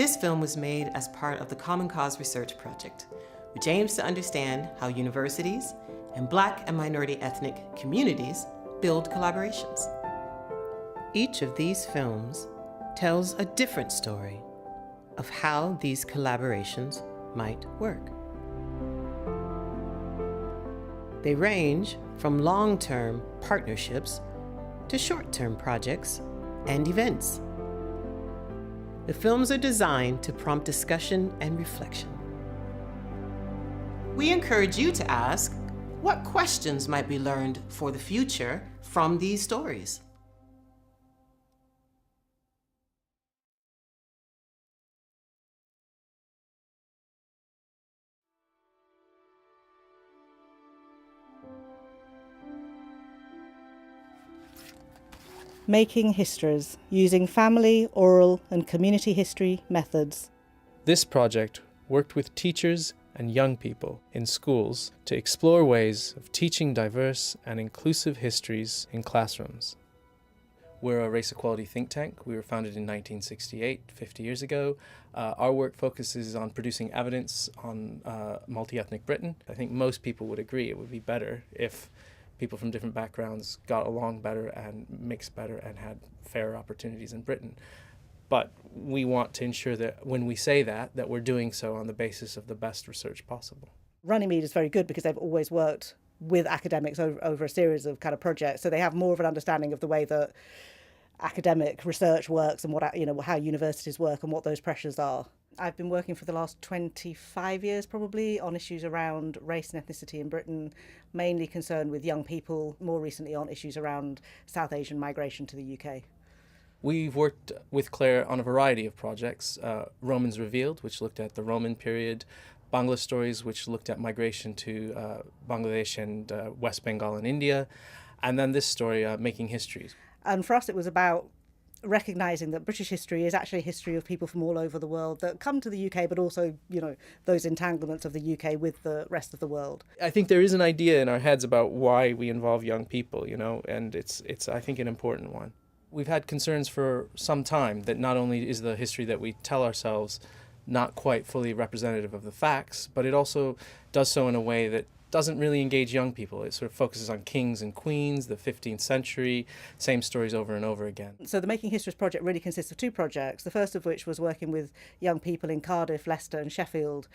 This film was made as part of the Common Cause Research Project, which aims to understand how universities and Black and minority ethnic communities build collaborations. Each of these films tells a different story of how these collaborations might work. They range from long-term partnerships to short-term projects and events. The films are designed to prompt discussion and reflection. We encourage you to ask, what questions might be learned for the future from these stories? Making Histories, using family, oral and community history methods. This project worked with teachers and young people in schools to explore ways of teaching diverse and inclusive histories in classrooms. We're a race equality think tank. We were founded in 1968, 50 years ago. Our work focuses on producing evidence on multi-ethnic Britain. I think most people would agree it would be better if people from different backgrounds got along better and mixed better and had fairer opportunities in Britain. But we want to ensure that when we say that we're doing so on the basis of the best research possible. Runnymede is very good because they've always worked with academics over a series of kind of projects, so they have more of an understanding of the way that academic research works and how universities work and what those pressures are. I've been working for the last 25 years probably on issues around race and ethnicity in Britain, mainly concerned with young people, more recently on issues around South Asian migration to the UK. We've worked with Claire on a variety of projects. Romans Revealed, which looked at the Roman period, Bangla Stories, which looked at migration to Bangladesh and West Bengal and India, and then this story, Making Histories. And for us it was about recognising that British history is actually a history of people from all over the world that come to the UK, but also, those entanglements of the UK with the rest of the world. I think there is an idea in our heads about why we involve young people, and it's I think, an important one. We've had concerns for some time that not only is the history that we tell ourselves not quite fully representative of the facts, but it also does so in a way that doesn't really engage young people. It sort of focuses on kings and queens, the 15th century, same stories over and over again. So the Making Histories project really consists of two projects, the first of which was working with young people in Cardiff, Leicester and Sheffield,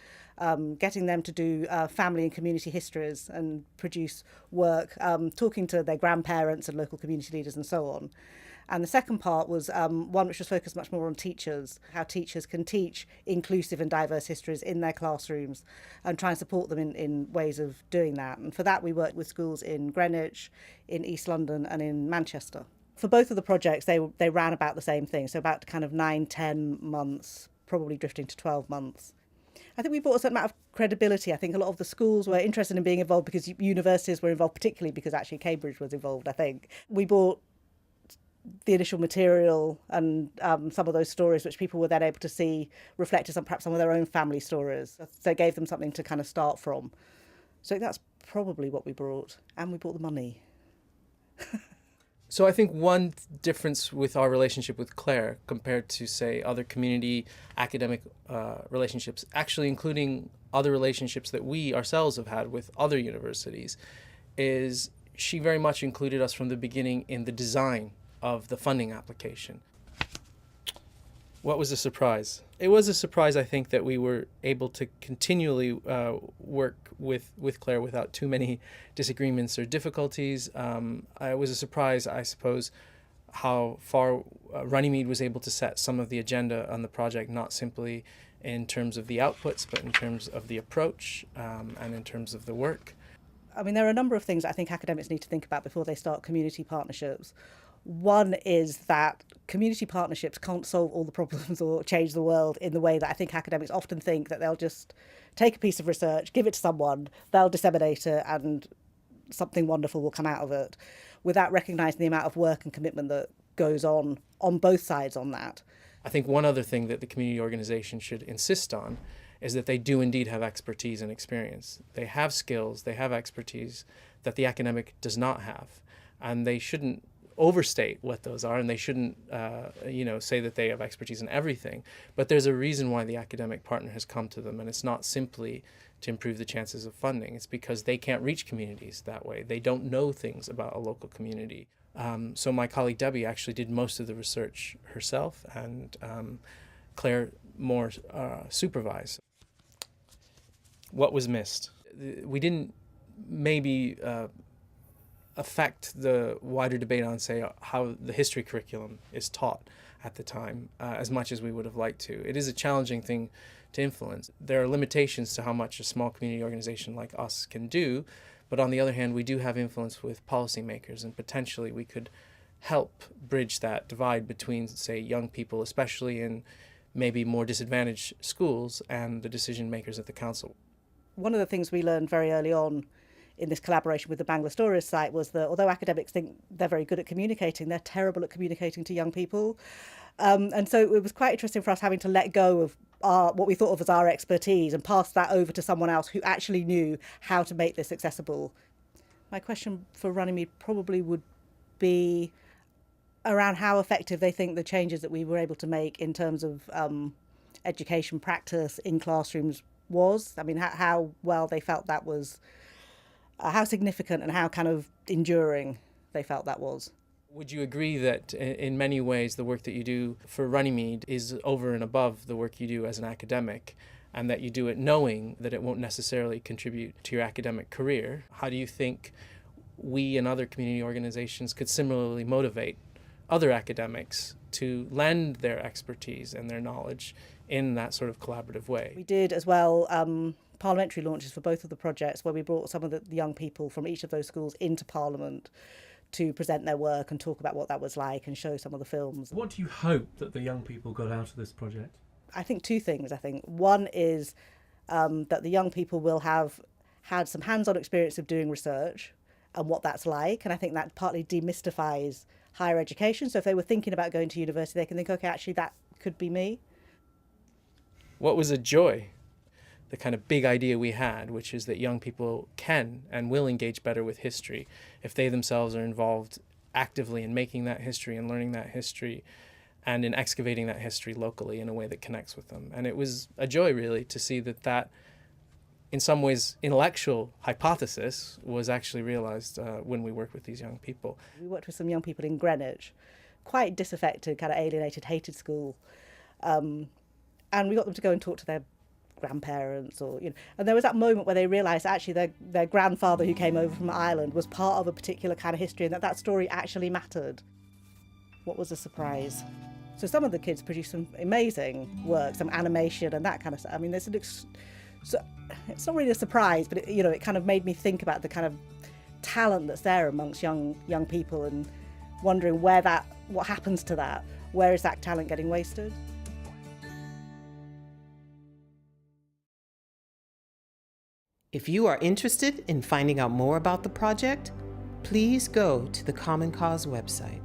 getting them to do family and community histories and produce work, talking to their grandparents and local community leaders and so on. And the second part was one which was focused much more on teachers, how teachers can teach inclusive and diverse histories in their classrooms and try and support them in ways of doing that. And for that we worked with schools in Greenwich, in East London and in Manchester. For both of the projects they ran about the same thing, so about kind of 9-10 months, probably drifting to 12 months. I think we brought a certain amount of credibility. I think a lot of the schools were interested in being involved because universities were involved, particularly because actually Cambridge was involved, I think. We brought the initial material and some of those stories which people were then able to see reflected on perhaps some of their own family stories. So it gave them something to kind of start from. So that's probably what we brought. And we brought the money. So I think one difference with our relationship with Claire compared to, say, other community academic relationships, actually including other relationships that we ourselves have had with other universities, is she very much included us from the beginning in the design of the funding application. What was a surprise? It was a surprise, I think, that we were able to continually work with Claire without too many disagreements or difficulties. It was a surprise, I suppose, how far Runnymede was able to set some of the agenda on the project, not simply in terms of the outputs, but in terms of the approach and in terms of the work. I mean, there are a number of things that I think academics need to think about before they start community partnerships. One is that community partnerships can't solve all the problems or change the world in the way that I think academics often think, that they'll just take a piece of research, give it to someone, they'll disseminate it and something wonderful will come out of it, without recognising the amount of work and commitment that goes on both sides on that. I think one other thing that the community organisation should insist on is that they do indeed have expertise and experience. They have skills, they have expertise that the academic does not have, and they shouldn't overstate what those are, and they shouldn't, say that they have expertise in everything. But there's a reason why the academic partner has come to them, and it's not simply to improve the chances of funding. It's because they can't reach communities that way. They don't know things about a local community. So my colleague Debbie actually did most of the research herself, and Claire more supervised. What was missed? We didn't maybe affect the wider debate on, say, how the history curriculum is taught at the time as much as we would have liked to. It is a challenging thing to influence. There are limitations to how much a small community organization like us can do, but on the other hand, we do have influence with policymakers, and potentially we could help bridge that divide between, say, young people, especially in maybe more disadvantaged schools, and the decision makers at the council. One of the things we learned very early on in this collaboration with the Bangla Stories site was that although academics think they're very good at communicating, they're terrible at communicating to young people. And so it was quite interesting for us having to let go of what we thought of as our expertise and pass that over to someone else who actually knew how to make this accessible. My question for Runnymede probably would be around how effective they think the changes that we were able to make in terms of education practice in classrooms was. I mean, how well they felt that was, how significant and how kind of enduring they felt that was. Would you agree that in many ways the work that you do for Runnymede is over and above the work you do as an academic, and that you do it knowing that it won't necessarily contribute to your academic career? How do you think we and other community organizations could similarly motivate other academics to lend their expertise and their knowledge in that sort of collaborative way? We did as well parliamentary launches for both of the projects, where we brought some of the young people from each of those schools into Parliament to present their work and talk about what that was like and show some of the films. What do you hope that the young people got out of this project? I think two things. One is that the young people will have had some hands-on experience of doing research and what that's like, and I think that partly demystifies higher education. So if they were thinking about going to university, they can think, okay, actually that could be me. What was a joy? The kind of big idea we had, which is that young people can and will engage better with history if they themselves are involved actively in making that history and learning that history and in excavating that history locally in a way that connects with them. And it was a joy, really, to see that in some ways, intellectual hypothesis was actually realized when we worked with these young people. We worked with some young people in Greenwich, quite disaffected, kind of alienated, hated school. And we got them to go and talk to their grandparents, and there was that moment where they realised actually their grandfather who came over from Ireland was part of a particular kind of history, and that story actually mattered. What was a surprise? So some of the kids produced some amazing work, some animation and that kind of stuff. I mean, so it's not really a surprise, but it kind of made me think about the kind of talent that's there amongst young people, and wondering what happens to that. Where is that talent getting wasted? If you are interested in finding out more about the project, please go to the Common Cause website.